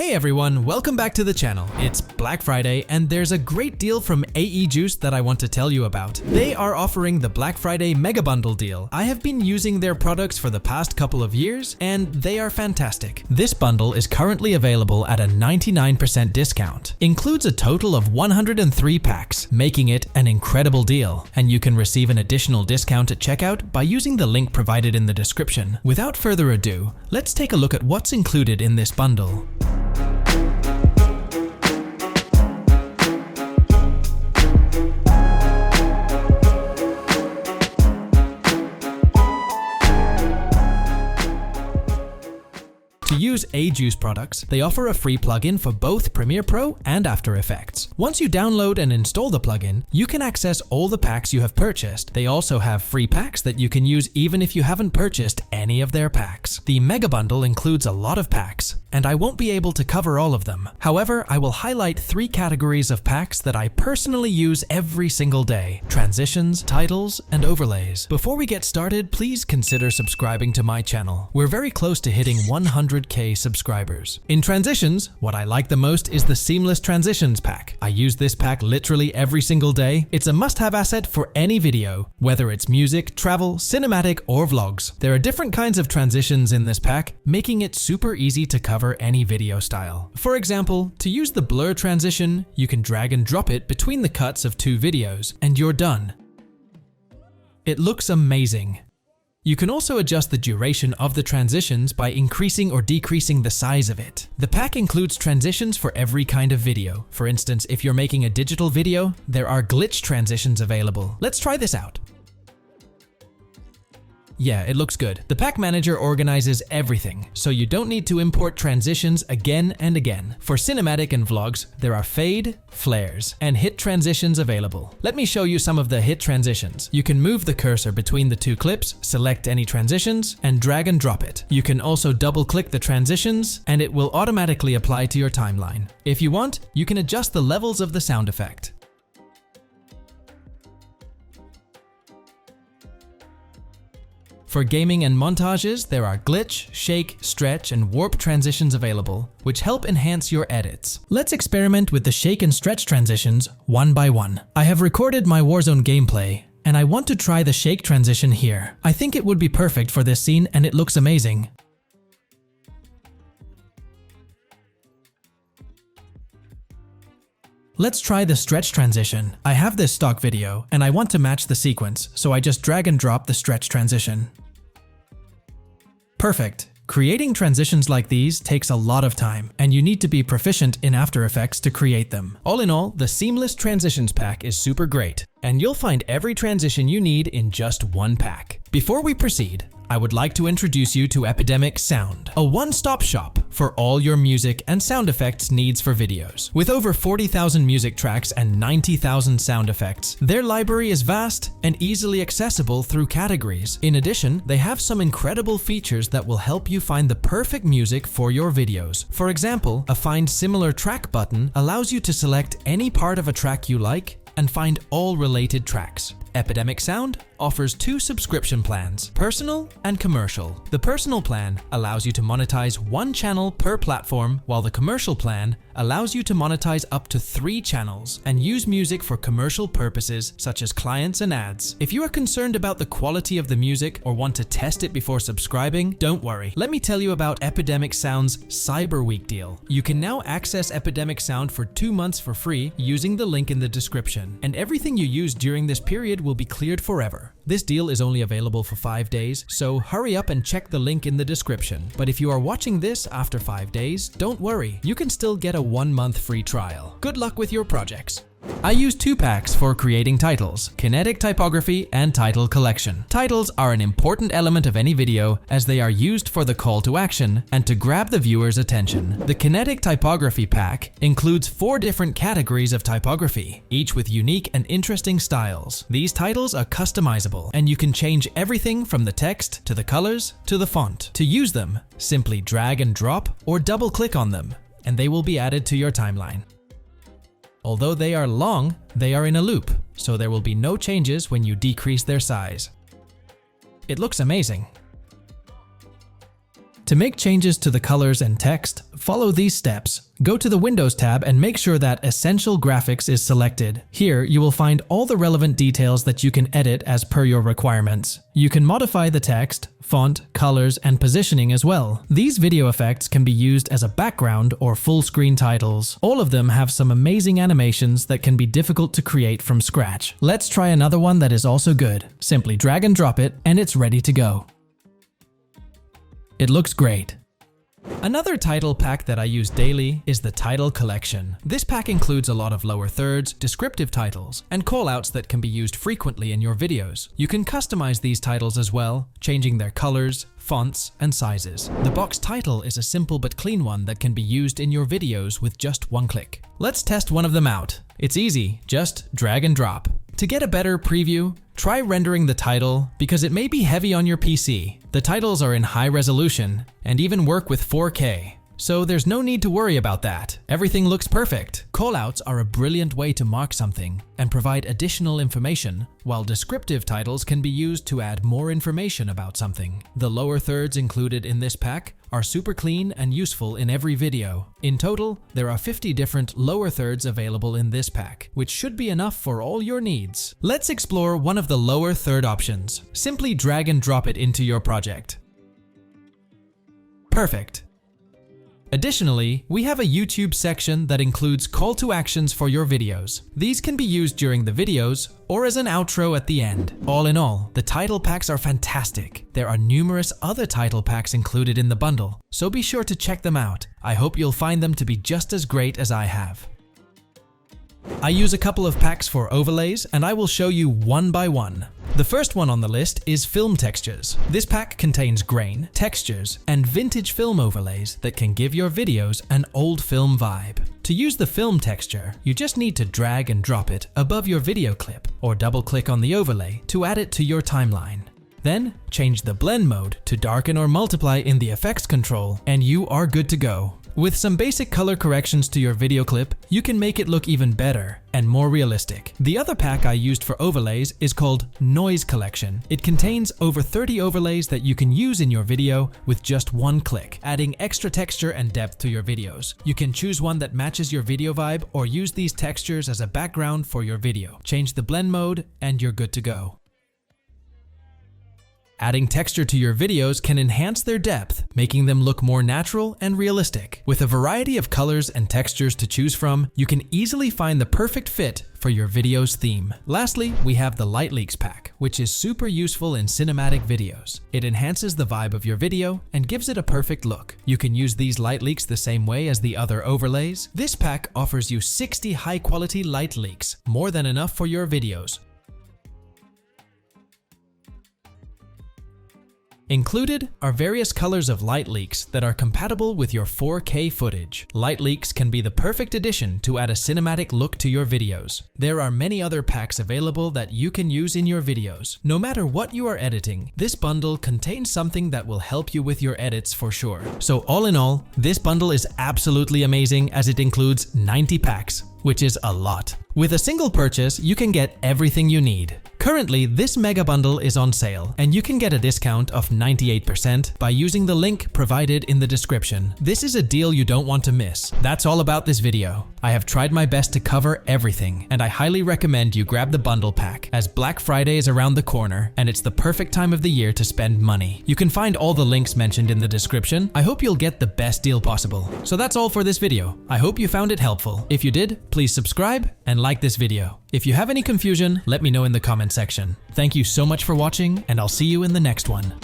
Hey everyone, welcome back to the channel. It's Black Friday and there's a great deal from AE Juice that I want to tell you about. They are offering the Black Friday Mega Bundle deal. I have been using their products for the past couple of years and they are fantastic. This bundle is currently available at a 99% discount. Includes a total of 103 packs, making it an incredible deal. And you can receive an additional discount at checkout by using the link provided in the description. Without further ado, let's take a look at what's included in this bundle. To use AE Juice products, they offer a free plugin for both Premiere Pro and After Effects. Once you download and install the plugin, you can access all the packs you have purchased. They also have free packs that you can use even if you haven't purchased any of their packs. The Mega Bundle includes a lot of packs, and I won't be able to cover all of them. However, I will highlight 3 categories of packs that I personally use every single day: transitions, titles, and overlays. Before we get started, please consider subscribing to my channel. We're very close to hitting 100K subscribers. In transitions, what I like the most is the Seamless Transitions pack. I use this pack literally every single day. It's a must-have asset for any video, whether it's music, travel, cinematic, or vlogs. There are different kinds of transitions in this pack, making it super easy to cover any video style. For example, to use the blur transition, you can drag and drop it between the cuts of 2 videos, and you're done. It looks amazing. You can also adjust the duration of the transitions by increasing or decreasing the size of it. The pack includes transitions for every kind of video. For instance, if you're making a digital video, there are glitch transitions available. Let's try this out. Yeah, it looks good. The pack manager organizes everything, so you don't need to import transitions again and again. For cinematic and vlogs, there are fade, flares, and hit transitions available. Let me show you some of the hit transitions. You can move the cursor between the 2 clips, select any transitions, and drag and drop it. You can also double-click the transitions, and it will automatically apply to your timeline. If you want, you can adjust the levels of the sound effect. For gaming and montages, there are glitch, shake, stretch, and warp transitions available, which help enhance your edits. Let's experiment with the shake and stretch transitions one by one. I have recorded my Warzone gameplay, and I want to try the shake transition here. I think it would be perfect for this scene and it looks amazing. Let's try the stretch transition. I have this stock video and I want to match the sequence, so I just drag and drop the stretch transition. Perfect. Creating transitions like these takes a lot of time, and you need to be proficient in After Effects to create them. All in all, the Seamless Transitions pack is super great, and you'll find every transition you need in just one pack. Before we proceed, I would like to introduce you to Epidemic Sound, a one-stop shop for all your music and sound effects needs for videos. With over 40,000 music tracks and 90,000 sound effects, their library is vast and easily accessible through categories. In addition, they have some incredible features that will help you find the perfect music for your videos. For example, a Find Similar Track button allows you to select any part of a track you like and find all related tracks. Epidemic Sound offers 2 subscription plans, personal and commercial. The personal plan allows you to monetize 1 channel per platform, while the commercial plan allows you to monetize up to 3 channels and use music for commercial purposes such as clients and ads. If you are concerned about the quality of the music or want to test it before subscribing, don't worry. Let me tell you about Epidemic Sound's Cyber Week deal. You can now access Epidemic Sound for 2 months for free using the link in the description, and everything you use during this period will be cleared forever. This deal is only available for 5 days, so hurry up and check the link in the description. But if you are watching this after 5 days, don't worry, you can still get a 1-month free trial. Good luck with your projects. I use 2 packs for creating titles: Kinetic Typography and Title Collection. Titles are an important element of any video as they are used for the call to action and to grab the viewer's attention. The Kinetic Typography pack includes 4 different categories of typography, each with unique and interesting styles. These titles are customizable, and you can change everything from the text to the colors to the font. To use them, simply drag and drop or double-click on them, and they will be added to your timeline. Although they are long, they are in a loop, so there will be no changes when you decrease their size. It looks amazing. To make changes to the colors and text, follow these steps. Go to the Windows tab and make sure that Essential Graphics is selected. Here, you will find all the relevant details that you can edit as per your requirements. You can modify the text, font, colors, and positioning as well. These video effects can be used as a background or full screen titles. All of them have some amazing animations that can be difficult to create from scratch. Let's try another one that is also good. Simply drag and drop it, and it's ready to go. It looks great. Another title pack that I use daily is the Title Collection. This pack includes a lot of lower thirds, descriptive titles, and callouts that can be used frequently in your videos. You can customize these titles as well, changing their colors, fonts, and sizes. The box title is a simple but clean one that can be used in your videos with just one click. Let's test one of them out. It's easy, just drag and drop. To get a better preview, try rendering the title because it may be heavy on your PC. The titles are in high resolution and even work with 4K, so there's no need to worry about that. Everything looks perfect. Callouts are a brilliant way to mark something and provide additional information, while descriptive titles can be used to add more information about something. The lower thirds included in this pack are super clean and useful in every video. In total, there are 50 different lower thirds available in this pack, which should be enough for all your needs. Let's explore one of the lower third options. Simply drag and drop it into your project. Perfect. Additionally, we have a YouTube section that includes call to actions for your videos. These can be used during the videos or as an outro at the end. All in all, the title packs are fantastic. There are numerous other title packs included in the bundle, so be sure to check them out. I hope you'll find them to be just as great as I have. I use a couple of packs for overlays, and I will show you one by one. The first one on the list is film textures. This pack contains grain, textures, and vintage film overlays that can give your videos an old film vibe. To use the film texture, you just need to drag and drop it above your video clip, or double-click on the overlay to add it to your timeline. Then, change the blend mode to darken or multiply in the effects control, and you are good to go. With some basic color corrections to your video clip, you can make it look even better and more realistic. The other pack I used for overlays is called Noise Collection. It contains over 30 overlays that you can use in your video with just one click, adding extra texture and depth to your videos. You can choose one that matches your video vibe or use these textures as a background for your video. Change the blend mode and you're good to go. Adding texture to your videos can enhance their depth, making them look more natural and realistic. With a variety of colors and textures to choose from, you can easily find the perfect fit for your video's theme. Lastly, we have the Light Leaks pack, which is super useful in cinematic videos. It enhances the vibe of your video and gives it a perfect look. You can use these light leaks the same way as the other overlays. This pack offers you 60 high-quality light leaks, more than enough for your videos. Included are various colors of light leaks that are compatible with your 4K footage. Light leaks can be the perfect addition to add a cinematic look to your videos. There are many other packs available that you can use in your videos. No matter what you are editing, this bundle contains something that will help you with your edits for sure. So all in all, this bundle is absolutely amazing as it includes 90 packs, which is a lot. With a single purchase, you can get everything you need. Currently, this mega bundle is on sale, and you can get a discount of 98% by using the link provided in the description. This is a deal you don't want to miss. That's all about this video. I have tried my best to cover everything, and I highly recommend you grab the bundle pack, as Black Friday is around the corner, and it's the perfect time of the year to spend money. You can find all the links mentioned in the description. I hope you'll get the best deal possible. So that's all for this video. I hope you found it helpful. If you did, please subscribe and like this video. If you have any confusion, let me know in the comment section. Thank you so much for watching, and I'll see you in the next one.